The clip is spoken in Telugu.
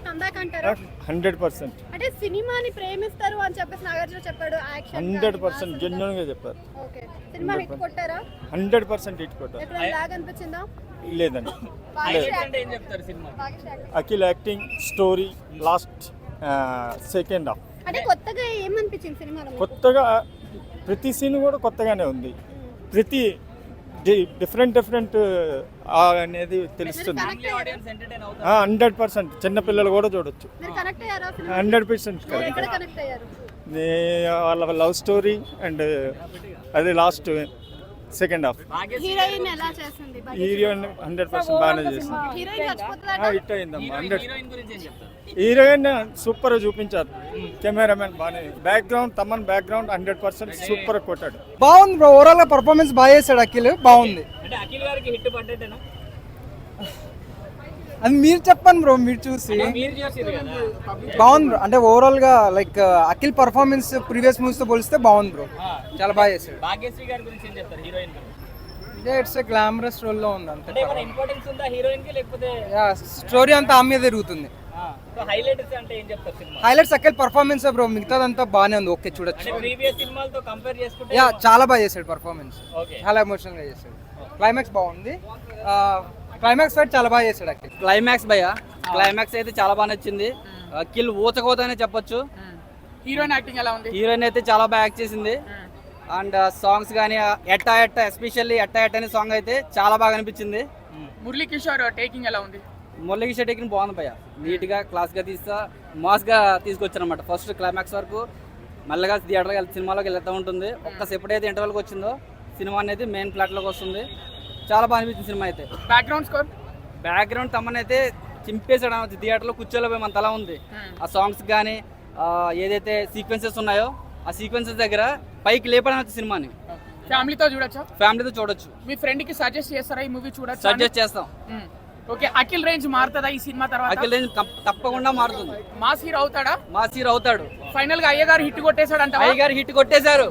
కంబ్యాక్ అంటారా? 100%. అంటే సినిమాని ప్రేమిస్తారు అని చెప్పేసి నాగార్జున చెప్పాడు. యాక్షన్ 100% జెన్యున్ గా చెప్పారు. ఓకే, సినిమా హిట్ కొట్టారా? 100% హిట్ కొట్టారు. ఎప్పుడైనా లాగ్ అనిపించిందా? లేదండి. ఏం చెప్తారు cinema? Akhil acting, story, last second half అంటే కొత్తగా ఏమనిపించింది సినిమాలో? కొత్తగా ప్రతి సీన్ కూడా కొత్తగానే ఉంది. ప్రతి డిఫరెంట్ అనేది తెలుస్తుంది. ఫ్యామిలీ ఆడియన్స్ ఎంటర్టైన్ అవుతారు. 100% చిన్నపిల్లలు కూడా చూడొచ్చు. మీరు కనెక్ట్ అయ్యారా? 100% ఎక్కడ కనెక్ట్ అయ్యారు? వాళ్ళ లవ్ స్టోరీ అండ్ అది లాస్ట్ సెకండ్ హాఫ్. హీరోయిన్ ఎలా చేసింది? హీరోయిన్ 100% బాగానే చేసింది. హీరోయిన్ చచ్చిపోతుందా? హిట్ అయిందమ్మా. 100. హీరోయిన్ గురించి ఏం చెప్తారు? హీరోయిన్ సూపర్ చూపించారు. కెమెరామెన్ బాగానే, బ్యాక్గ్రౌండ్ తమన్ బ్యాక్గ్రౌండ్ 100% సూపర్ కొట్టాడు. బాగుంది బ్రో, ఓవరాల్ గా పర్ఫార్మెన్స్ బాగా చేశాడు అఖిల్, బాగుంది. అంటే అఖిల్ గారికి హిట్ పడ్డట్టేనా? అది మీరు చెప్పండి బ్రో, మీరు చూసి. మీరు చేసారు కదా. బాగుంది బ్రో, అంటే ఓవరాల్ గా like Akhil performance previous movies తో పోలిస్తే బాగుంది బ్రో, చాలా బాగా చేశాడు. భాగ్యశ్రీ గారి గురించి ఏం చెప్తారు? హీరోయిన్ గురించి ఇదే ఇట్స్ గ్లామరస్ రోల్ లో ఉంది అంతే. అంటే ఏమైనా ఇంపార్టెన్స్ ఉందా హీరోయిన్ కి, లేకపోతే స్టోరీ అంతా ఆమె మీద తిరుగుతుంది. సో హైలైట్స్ అంటే ఏం చెప్తారు cinema? Highlights Akhil performance bro, మిగతాదంతా బాగానే ఉంది, ఓకే చూడొచ్చు. అంటే ప్రీవియస్ సినిమాలతో కంపేర్ చేసుకుంటే యా చాలా బాగా చేశాడు పర్ఫార్మెన్స్, ఓకే. చాలా ఎమోషనల్ గా చేశాడు. క్లైమాక్స్ బాగుంది, క్లైమాక్స్ ఫైట్ చాలా బాగా చేశాడు అఖిల్. క్లైమాక్స్ భయ్య, క్లైమాక్స్ అయితే చాలా బాగా నచ్చింది. కిల్ ఊచకోతనే చెప్పొచ్చు. హీరోయిన్ యాక్టింగ్ ఎలా ఉంది? హీరోయిన్ అయితే చాలా బాగా యాక్ట్ చేసింది. అండ్ సాంగ్స్ కానీ ఎట్టా ఎస్పెషల్లీ ఎట్టా అనే సాంగ్ అయితే చాలా బాగా అనిపించింది. మురళీ కిషోర్ టేకింగ్ ఎలా ఉంది? మురళీ షెట్టికి బాగుంది భయ్య, నీట్ గా క్లాస్ గా మాస్ గా తీసుకొచ్చారు అనమాట. ఫస్ట్ క్లైమాక్స్ వరకు మళ్ళీగా థియేటర్కి సినిమాలోకి వెళ్తూ ఉంటుంది. ఒక్కసేపు ఎప్పుడైతే ఇంటర్వెల్కి వచ్చిందో సినిమా అనేది మెయిన్ ప్లాట్ లోకి వస్తుంది. చాలా బాగా అనిపించింది సినిమా అయితే. Background score? బ్యాక్గ్రౌండ్ తమ్మనైతే చింపేసాడు అనవచ్చు. థియేటర్లో కూర్చోలేకపోయి మన తలా ఉంది. ఆ సాంగ్స్ కానీ ఏదైతే సీక్వెన్సెస్ ఉన్నాయో ఆ సీక్వెన్సెస్ దగ్గర పైకి లేపడానికి సినిమాని ఫ్యామిలీతో చూడొచ్చా? ఫ్యామిలీతో చూడొచ్చు. మీ ఫ్రెండ్ కి సజెస్ట్ చేస్తారా ఈ మూవీ చూడొచ్చు? సజెస్ట్ చేస్తాం. ఓకే, అఖిల్ రేంజ్ మారుతుందా ఈ సినిమా తర్వాత? అఖిల్ రేంజ్ తప్పకుండా మారుతుంది. మాస్ హీరో అవుతాడా? మాస్ హీరో అవుతాడు. ఫైనల్ గా అయ్యగారు హిట్ కొట్టేశాడు అంట. అయ్యగారు హిట్ కొట్టేశారు.